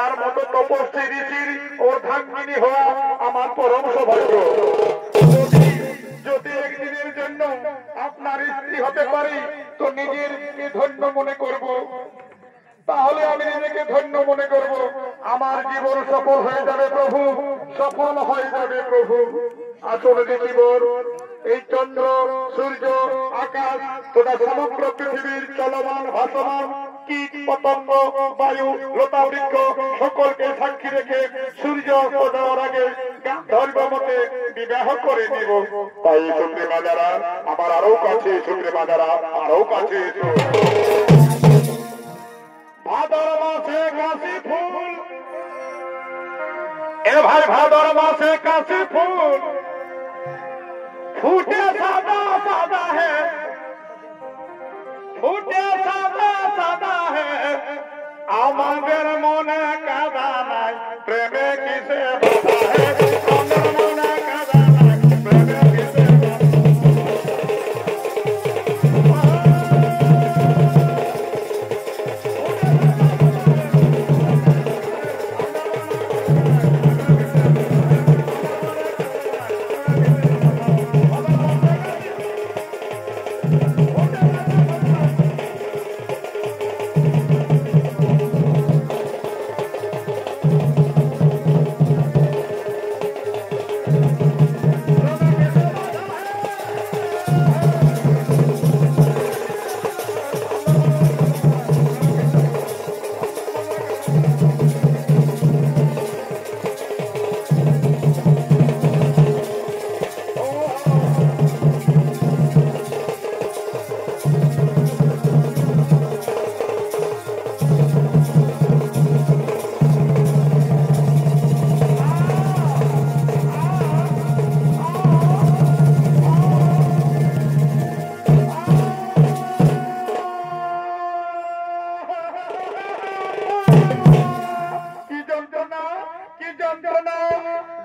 আপনার মতো তপস্বী ঋষির অর্ধাঙ্গিনী হওয়া আমার পরম সৌভাগ্য। যদি একদিনের জন্য আপনার স্ত্রী হতে পারি তো নিজেরকে ধন্য মনে করব, তাহলে আমি নিজেকে ধন্য মনে করব। আমার জীবন সফল হয়ে যাবে প্রভু, সফল হয়ে যাবে প্রভু। আসলে ঋষিবর, এই চন্দ্র সূর্য আকাশ তথা সমগ্র পৃথিবীর চলমান ভাসমান কীট পতঙ্গ বায়ু লতা বৃক্ষ সকলকে সাক্ষী রেখে সূর্য অস্ত যাওয়ার আগে গান্ধর্ব মতে বিবাহ করে নিব। তাই সুপ্রিমা যারা আমার আরো কাছে, সুপ্রিমা যারা আরো কাছে এসো। ভাদর মাসে কাশি ফুল, এ ভাই ভাদর মাসে কাশি ফুল ফুটে সাদা সাদা হে, ফুটে সাদা সাদা হে, আমাদের মনে কাদা নাই প্রেমে কিসে বাধা হে, আমাদের মনে কাদা নাই প্রেমে কিসে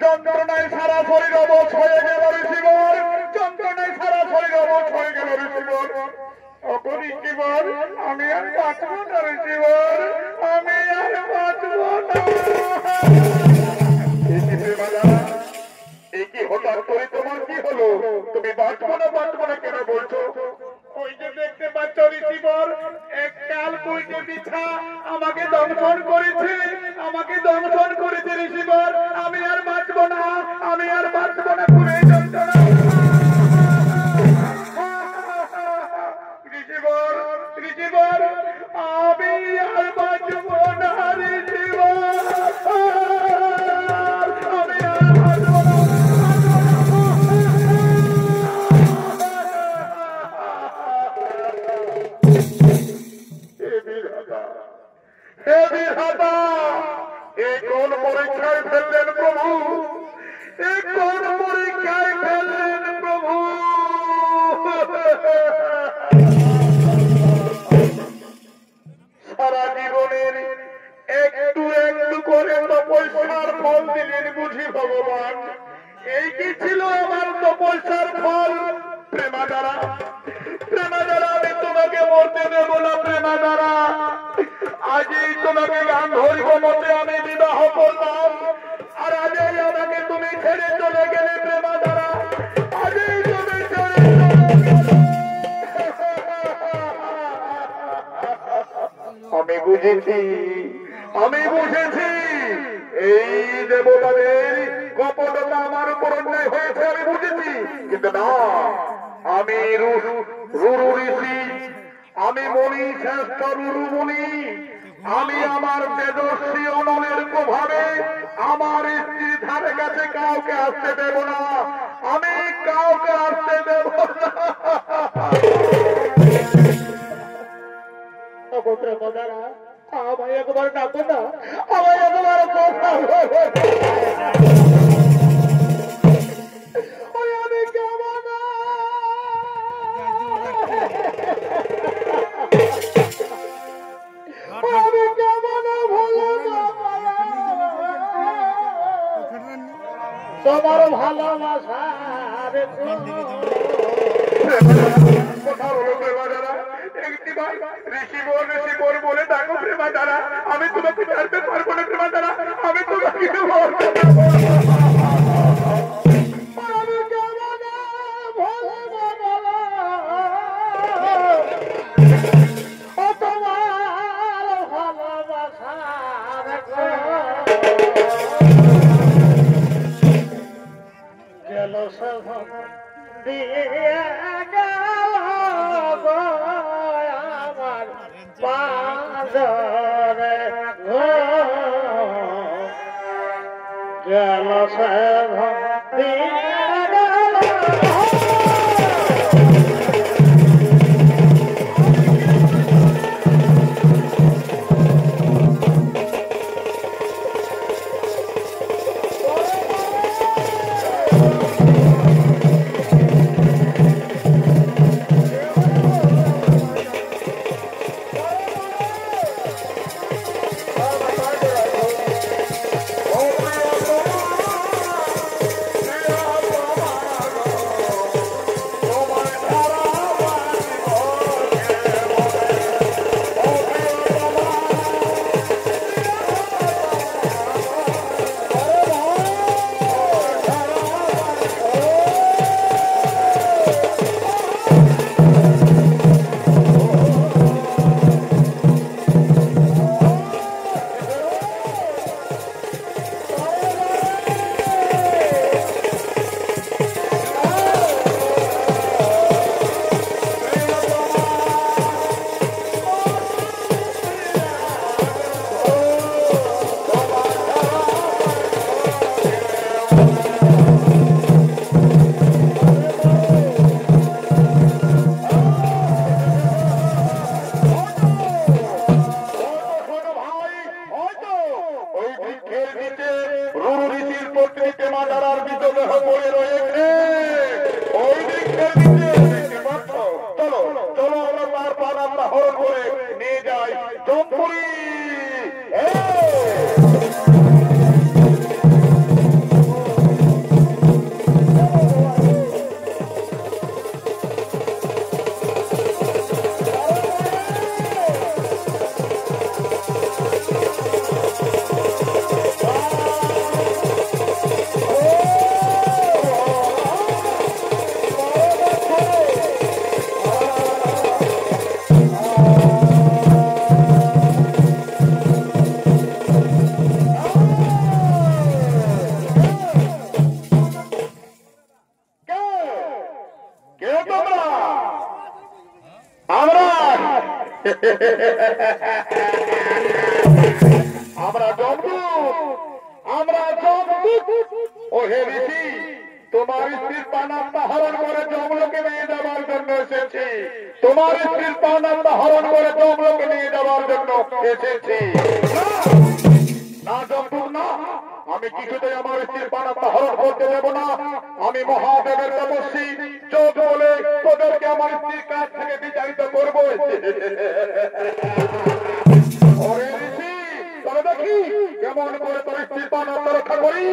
যন্ত্রণায় সারা শরীর অবশ হয়ে গেল ঋষিবর, যন্ত্রণায় সারা শরীর অবশ হয়ে গেল ঋষিবর। ঋষিবর, আমি আর বাঁচব না ঋষিবর, আমি আর বাঁচব না। এই কি হঠাৎ করে তোমার কি হলো? তুমি বাঁচবো না কেন বলছো? ওই যে দেখতে পাচ্ছ ঋষিবর, এক কাল বইতে বিছা আমাকে দংশন করেছে, আমাকে দংশন করেছে ঋষিবর। আমি আর বাঁচব না, আমি আর বাঁচব না পুরে যন্ত্রণা। ঋষিবর, ঋষিবর, আমি আর বাঁচব না ঋষিবর, আমি আর বাঁচব না। হে বিধাতা, এ কোন পরীক্ষায় ফেললেন প্রভু, এ কোন পরীক্ষায় ফেললেন প্রভু। সারা জীবনের একটু একটু করে তপস্যার ফল দিলেন বুঝি ভগবান। এই কি ছিল আমার তপস্যার ফল? প্রেমা দ্বারা, প্রেমা দ্বারা আমি তোমাকে মরতে দেব না। প্রেমা দ্বারা আজই তোমাকে গান্ধর্ব মতে আমি বিবাহ করলাম, আর আজই আমাকে তুমি ছেড়ে চলে গেলে। প্রেমা দ্বারা আজই তুমি ছেড়ে চলে গেলে। আমি বুঝেছি, আমি বুঝেছি এই দেবতাদের কপটতা আমার উপর অন্যায় হয়েছে, আমি বুঝেছি। কিন্তু না, আমি রুরু ঋষি, আমি মণি শ্রেষ্ঠ রুরু মুনি, আমি আমার তেজস্বী অনলের প্রভাবে আমার স্ত্রীর ধারে কাছে কাউকে আসতে দেব না, আমি কাউকে আসতে দেব না। আমায় একবার ডাকো না, আমায় একবার কথা আমি কেমন আমি কেমন ভালো তোমার ভালোবাসা কথা হলো প্রেমা দ্বারা। একটি ভাই ঋষিবর ঋষিবর বলে ডাকো প্রেমা দ্বারা, আমি তোমাকে ছাড়তে পারবো না প্রেমা দ্বারা। গেল সব দিয়ে গেল আমার পাঁজরে গেল সব দিয়ে আমরা ও হে ঋষি তোমার স্ত্রীর পানাত্মা হরণ করে জমলোকে নিয়ে যাওয়ার জন্য এসেছি। তোমার স্ত্রীর পানাত্মা হরণ করে জমলোকে নিয়ে যাওয়ার জন্য এসেছি। না জমপুর না, আমি কিছুতেই আমার স্ত্রীর পানাত্মা হরণ করতে দেব না। আমি মহাদেবের তপস্বী, চোখ বলে তোদেরকে আমার স্ত্রীর কাছ থেকে বিচারিত করবো। ওরে ঋষি, তবে দেখি কেমন করে তোর স্ত্রীর পানাত্মা রক্ষা করি।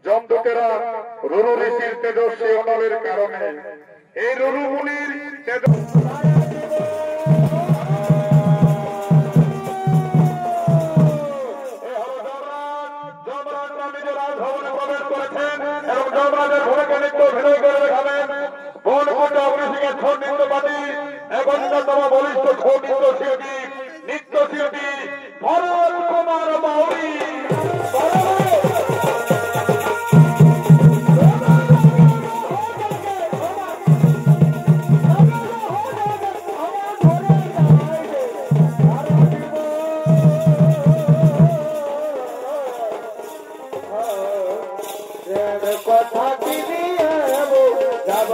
জমদূতেরা রুরু ঋষির তেজস্বী অনলের কারণে এই রুরু মুনির বলিষ্ঠ শিল্পী নৃত্য শিল্পী ভরত কুমার বাউরি কথা কিনিয়ে যাব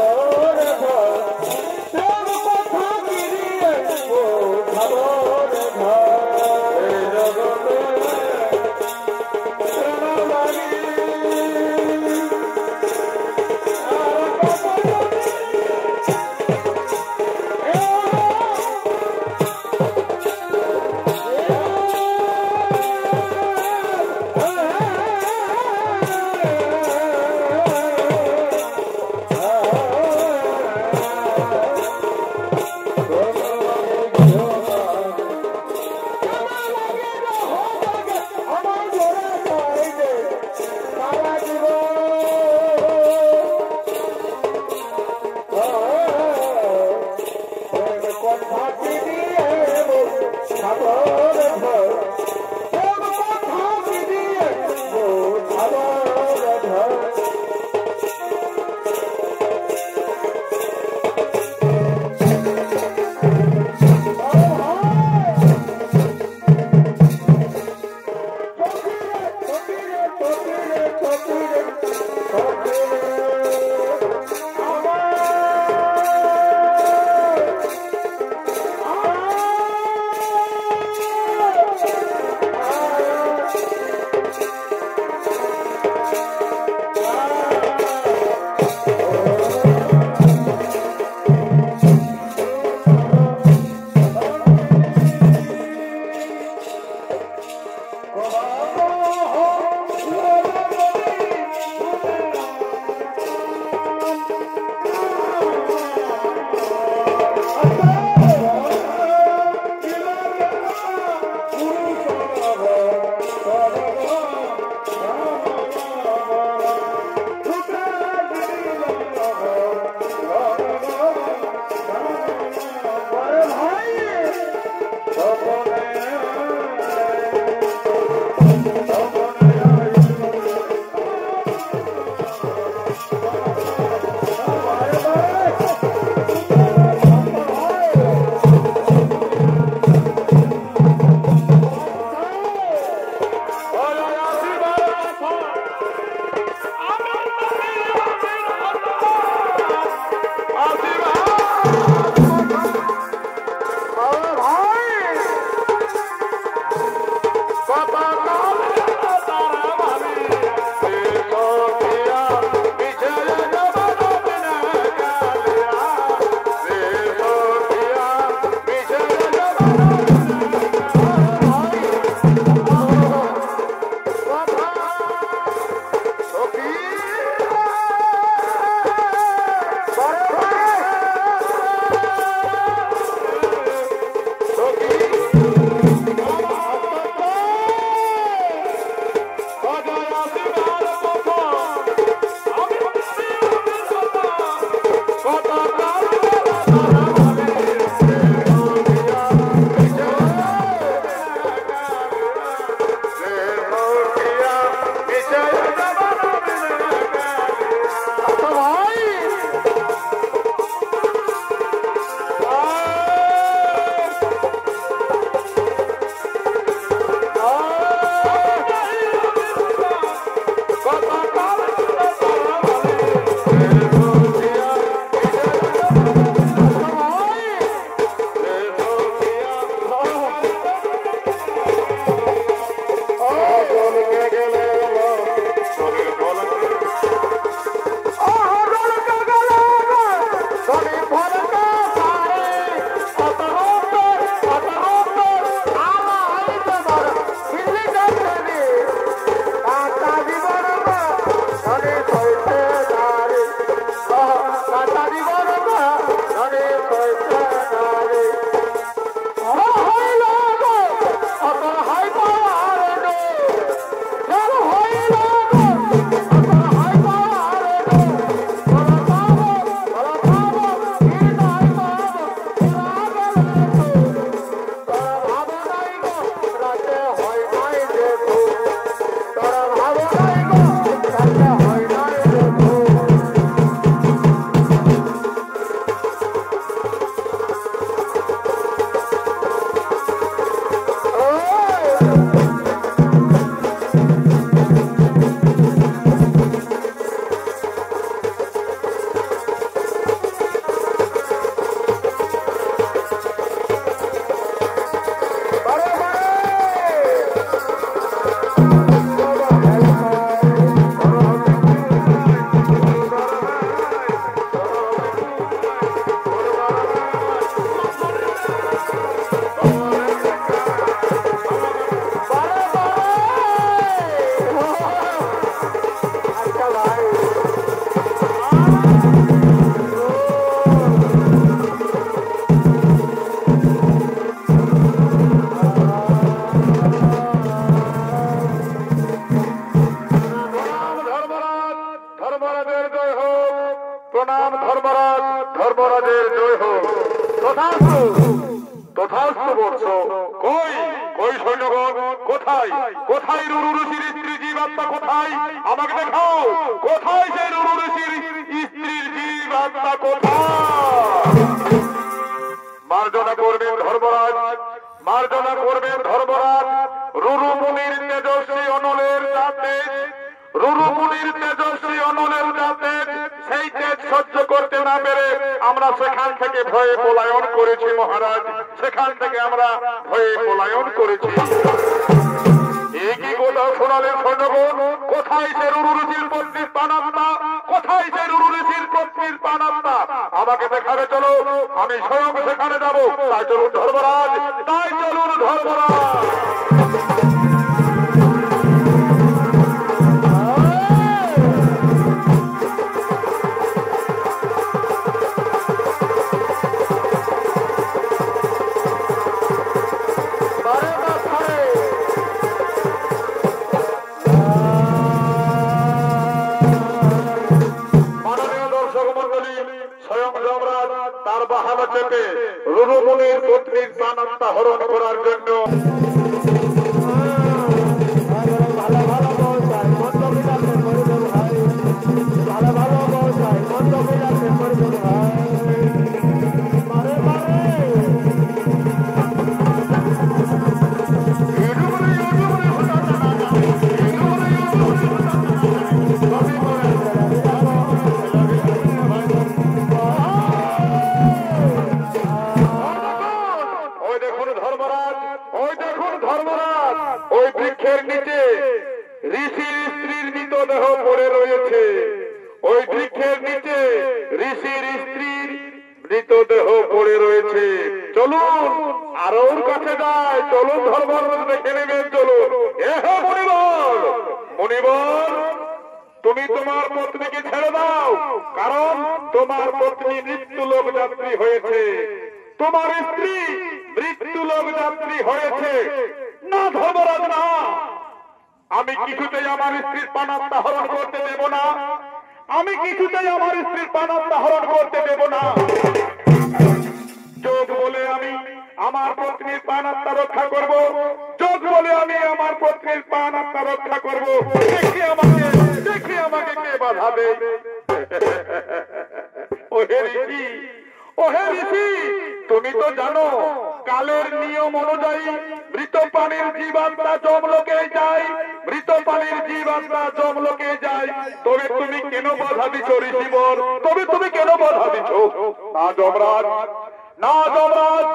কথা কিনিয়ে যাব তথাস্তু তথাস্তু বৎস। কই কই সৈন্যগণ, কোথায় কোথায় রুরু ঋষির স্ত্রী জীবাত্মা কোথায়? আমাকে দেখাও কোথায় সেই রুরু ঋষির স্ত্রীর জীবাত্মা কোথায়? মার্জনা করবেন ধর্মরাজ, মার্জনা করবেন ধর্মরাজ। রুরু মুনির তেজস্বী অনলের যাতে, রুরু মুনির তেজস্বী অনলের যাতে সেই তেজ সহ্য করতে না পেরে আমরা সেখান থেকে ভয়ে পলায়ন করেছি মহারাজ, সেখান থেকে আমরা ভয়ে পলায়ন করেছি। একই কথা শোনালেন সৈন্যগণ। কোথায় সে রুরু ঋষির পত্নীর প্রাণাত্মা? কোথায় সে রুরু ঋষির পত্নীর প্রাণাত্মা? আমাকে দেখাবে চলো, আমি স্বয়ং সেখানে যাব। তাই চলুন ধর্মরাজ, তাই চলুন ধর্মরাজ। তার বাহানা চেপে রুরু মুনির পত্নীর প্রাণাত্মা হরণ করার জন্য ঋষির স্ত্রীর মৃতদেহ পড়ে রয়েছে। ওই বৃক্ষের নিচে ঋষির স্ত্রীর মৃতদেহ পড়ে রয়েছে। চলুন আরো ওর কাছে যায়, চলুন ধর্মরাজ দেখে নেবেন। চলুন। এহে মণিবর, মণিবর তুমি তোমার পত্নীকে ছেড়ে দাও, কারণ তোমার পত্নী মৃত্যুলোক যাত্রী হয়েছে, তোমার স্ত্রী মৃত্যুলোক যাত্রী হয়েছে। না ধর্মরাজ না, আমি কিছুতেই আমার স্ত্রীর প্রাণাত্মা হরণ করতে দেব না, আমি কিছুতেই আমার স্ত্রীর প্রাণাত্মা হরণ করতে দেব না। যোগ বলে আমি আমার পত্নীর প্রাণাত্মা রক্ষা করব, যোগ বলে আমি আমার পত্নীর প্রাণাত্মা রক্ষা করব। দেখি আমাকে কে বাধা দেয়। ওহে ঋষি, ওহে ঋষি, তুমি তো জানো কালের নিয়ম অনুযায়ী মৃত প্রাণীর জীবাত্মা যমলোকে যায়, মৃত প্রাণীর জীবাত্মা যমলোকে যায়। তবে তুমি কেন বাধা দিচ্ছ ঋষিবর? তবে তুমি কেন বাধা দিচ্ছ? না যমরাজ, না যমরাজ,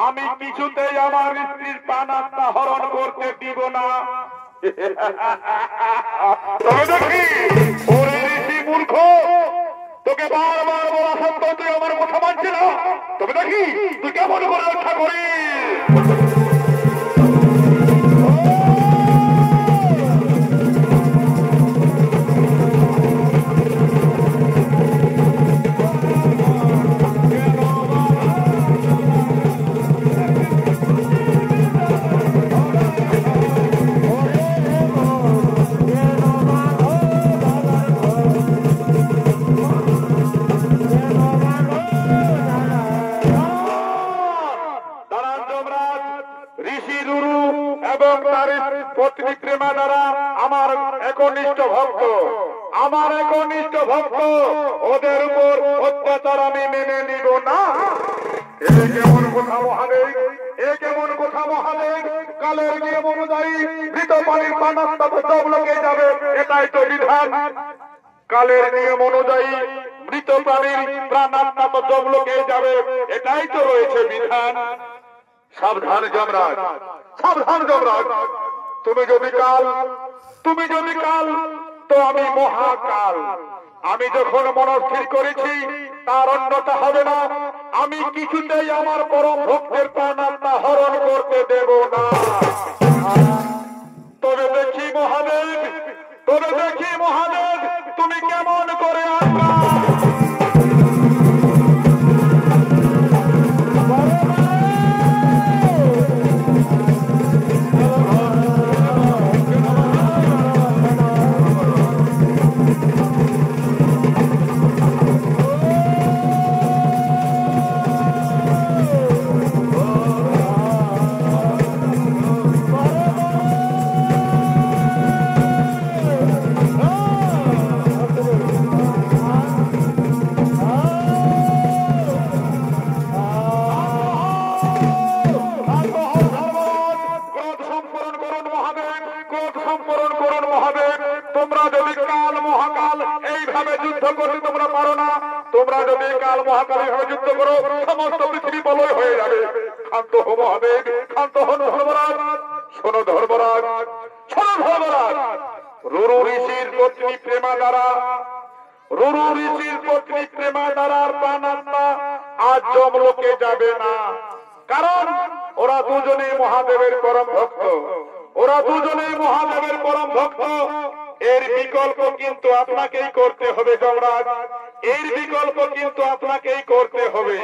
আমি কিছুতেই আমার স্ত্রীর প্রাণাত্মা হরণ করতে দিব না। তবে দেখি ওরে ঋষি মূর্খ, তোকে বারবার বলা সত্ত্বেও তুই আমার কথা মানছি না। তবে দেখি তুই কেমন করে রক্ষা করিস। পত্নী প্রেমা দ্বারা আমার একনিষ্ঠ ভক্ত, আমার একনিষ্ঠ ভক্ত, ওদের উপর অত্যাচার আমি মেনে নিব না। এ কেমন কথা মহাদেব, এ কেমন কথা মহাদেব? কালের নিয়ম অনুযায়ী মৃত প্রাণীর প্রাণাত্মা যমলোকে যাবে, এটাই তো বিধান। কালের নিয়ম অনুযায়ী মৃত প্রাণীর প্রাণাত্মা তো যমলোকে যাবে, এটাই তো রয়েছে বিধান। সাবধান যমরাজ, সাবধান যমরাজ। তুমি যদি কাল তো আমি মহাকাল। আমি যখন মনস্থির করেছি তার অন্যতা হবে না। আমি কিছুতেই আমার পরম ভক্তের প্রাণাত্মা হরণ করতে দেব না। তবে দেখি মহাদেব, তবে দেখি মহাদেব, তুমি কেমন করে আজ্ঞা। মহাকালী ভাবে যুদ্ধ করো, সমস্ত পৃথিবী বলয় হয়ে যাবে। ক্ষান্ত হো মহাদেব, ক্ষান্ত হন ধর্মরাজ। শোনো ধর্মরাজ, শোনো ধর্মরাজ, রুরু ঋষির পত্নী প্রেমা দ্বারা, রুরু ঋষির পত্নী প্রেমা দ্বারার প্রাণাত্মা আজ যমলোকে যাবে না। কারণ ওরা দুজনে মহাদেবের পরম ভক্ত, ওরা দুজনে মহাদেবের পরম ভক্ত। এর বিকল্প কিন্তু আপনাকেই করতে হবে যমরাজ, এর বিকল্প কিন্তু আপনাকেই করতে হবে।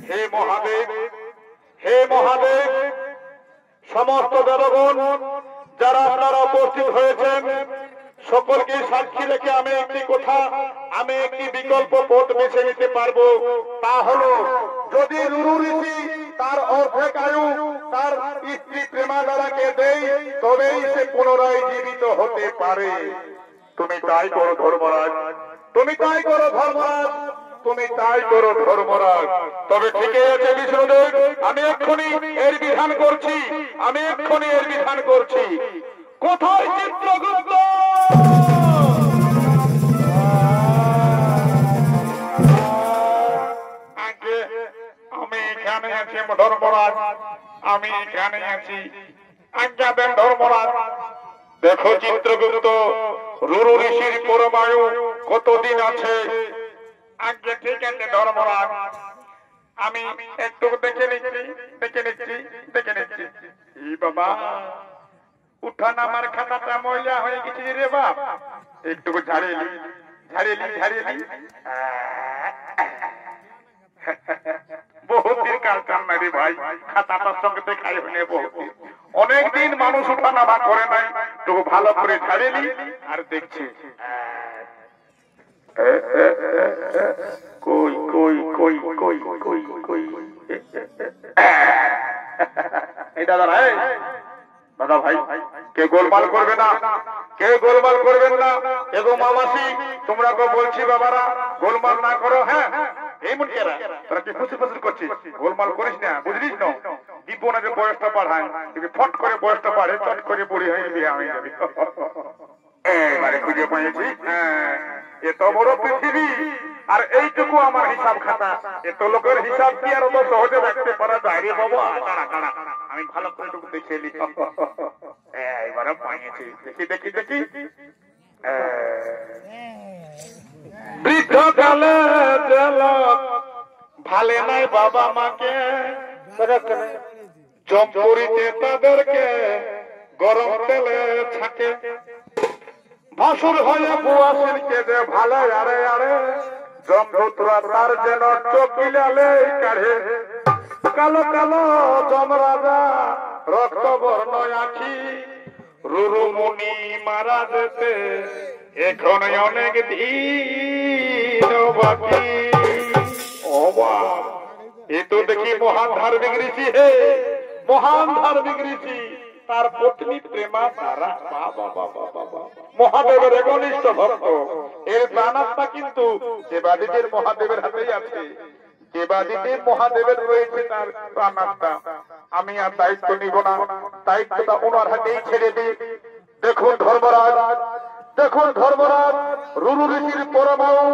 হে মহাদেব, হে মহাদেব, সমস্ত দেবগণ যারা আপনারা উপস্থিত হয়েছেন, সকলকে সাক্ষী রেখে আমি একটি কথা, আমি একটি বিকল্প পথ বেছে নিতে পারবো। তা হলো, যদি রুরু ঋষি তার অর্ধেক আয়ু তার স্ত্রী প্রেমা দ্বারাকে দেই, তবেই সে পুনরায় জীবিত হতে পারে। তুমি তাই করো ধর্মরাজ, তুমি তাই করো ধর্মরাজ, তুমি তাই করো ধর্মরাজ। তবে ঠিকই আছে বিষ্ণুদেব, আমি এক্ষুনি এর বিধান করছি, আমি এক্ষুনি এর বিধান করছি। কোথায় চিত্রগুপ্ত? আমি এখানে আছি ধর্মরাজ, আমি এখানে আছি, আজ্ঞা দেন ধর্মরাজ। দেখো চিত্রগুপ্ত, রুরু ঋষির পরমায়ু কতদিন আছে? আজ্ঞা ঠিক আছে ধর্মরাজ, আমি একটু দেখে নিচ্ছি, দেখে নিচ্ছি, দেখে নিচ্ছি। বাবা, উঠান আমার খাতাটা ময়লা হয়ে গেছে রে বাপ, একটু ঝাড়িয়ে ঝাড়িয়ে ঝাড়িয়ে বহুদিন কাল চান না রে ভাই, খাতাটার সঙ্গে দেখাই হয়ে বহুদিন, অনেকদিন মানুষ উঠানামা করে নাই, তো ভালো করে ঝাড়িয়ে আর দেখছি। কই কই কই কই কই কই এই দাদা ভাই, দাদা ভাই, কে গোলমাল করবে না, কে গোলমাল করবেন না। এগো মামাসি, তোমরা কেউ বলছি বাবারা, গোলমাল না করো। হ্যাঁ, এই মুখেরা তোরা কি খুশি খুশি করছিস? গোলমাল করিস না, বুঝলিস না? জীবনের বয়সটা বাড়ায়, ফট করে বয়সটা বাড়ে, চট করে বুড়ি হয়ে বিয়ে হয়ে যাবে। এবারে খুঁজে পেয়েছি, এত বড় পৃথিবী আর এইটুকু আমার হিসাব খাতা, এত লোকের হিসাব কি আর অত সহজে রাখতে পারা যায় রে বাবা? দাঁড়া দাঁড়া, আমি ভালো করে টুকু দেখে নি। এবারে পাইছি, দেখি দেখি দেখি। বৃদ্ধ কালে জল ভালে নাই বাবা মাকে, জমপুরিতে তাদেরকে গরম তেলে থাকে, ভাসুর হয়ে বুয়াশিরকে যে ভালো আরে আরে, জমপুত্রা তার যেন চকিলালে কাঢ়ে, কালো কালো যমরাজা রক্ত বর্ণ আখি, রুরু মুনি মারা যেতে এখন অনেক দিন বাকি। এ তো দেখি মহান ধার্মিক ঋষি, হে মহান ধার্মিক ঋষি, তার পত্নী প্রেমা তারা মহাদেবের একনিষ্ঠ ভক্ত। এর প্রাণাত্মা কিন্তু দেবাদিদেব মহাদেবের হাতেই আছে, দেবাদিদেব মহাদেবের রয়েছে তার প্রাণাত্মা। আমি আর দায়িত্ব নিব না, দায়িত্বটা ওনার হাতেই ছেড়ে দিই। দেখুন ধর্মরাজ, দেখুন ধর্মরাজ, রুরু ঋষির পরমায়ু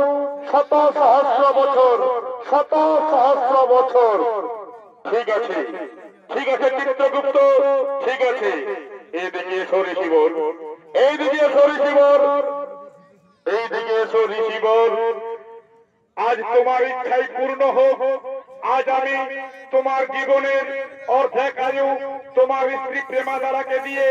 শত সহস্র বছর, শত সহস্র বছর। ঠিক আছে, ঠিক আছে চিত্রগুপ্ত, ঠিক আছে। এইদিকে এসো ঋষিবর, এইদিকে এসো ঋষিবর, এইদিকে এসো ঋষিবর। আজ তোমার ইচ্ছাই পূর্ণ হোক। আজ আমি তোমার জীবনের অর্ধেক আয়ু তোমার স্ত্রী প্রেমা দ্বারাকে দিয়ে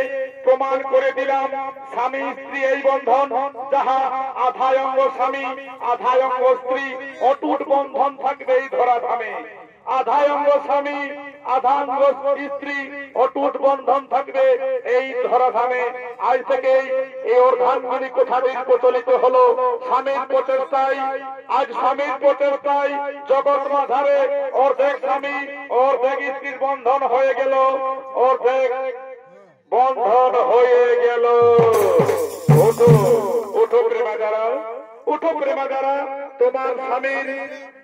প্রমাণ করে দিলাম, স্বামী স্ত্রী এই বন্ধন, যাহা আধায় অঙ্গ স্বামী আধায় অঙ্গ স্ত্রী, অটুট বন্ধন থাকবে এই ধরাধামে। আধায় অঙ্গ স্বামী আধাঙ্গ স্ত্রী, অটুট বন্ধন থাকবে এই ধরাধামে। আজ থেকে এই অর্ধাঙ্গিনী কোঠাটি প্রচলিত হলো স্বামীর প্রচেষ্টায়। আজ স্বামীর প্রচেষ্টায় জগৎ মাধারে অর্ধেক স্বামী অর্ধেক স্ত্রীর বন্ধন হয়ে গেল, অর্ধেক বন্ধন হয়ে গেল। ওঠো ওঠো প্রেমা যারা, ওঠো প্রেমা যারা,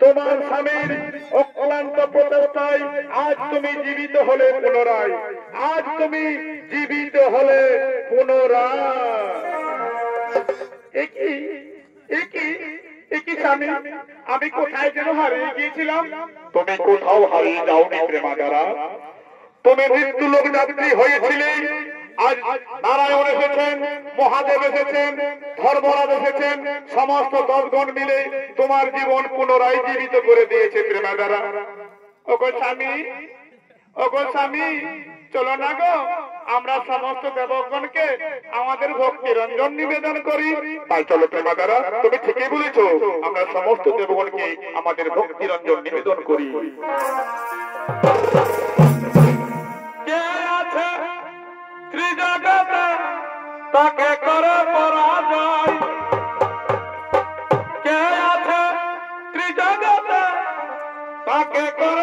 তোমার স্বামীর অক্লান্ত প্রচেষ্টায় আজ তুমি জীবিত হলে পুনরায়, আজ তুমি জীবিত হলে পুনরায়। কি স্বামী, আমি কোথায় যেন হারিয়ে গিয়েছিলাম? তুমি কোথাও হারিয়ে যাওনি প্রেমাদারা, তুমি মৃত্যু লোক যাত্রী হয়েছিলে। আজ নারায়ণ এসেছেন, মহাদেব এসেছেন, ধর্মরাজ এসেছেন, সমস্ত দশগণ মিলে তোমার জীবন পুনরায় জীবিত করে দিয়েছে প্রেমাদারা। ওগো স্বামী, ওগো স্বামী, চলো না গো, আমরা সমস্ত দেবগণকে আমাদের ভক্তি রঞ্জন নিবেদন করি। তাই চলো প্রেমাদারা, তুমি ঠিকই বলেছ, আমরা সমস্ত দেবগণকে আমাদের ভক্তি রঞ্জন নিবেদন করি। কে আছে ত্রিজগতে তাকে করে পরাজয়, কে আছে ত্রিজগতে তাকে করে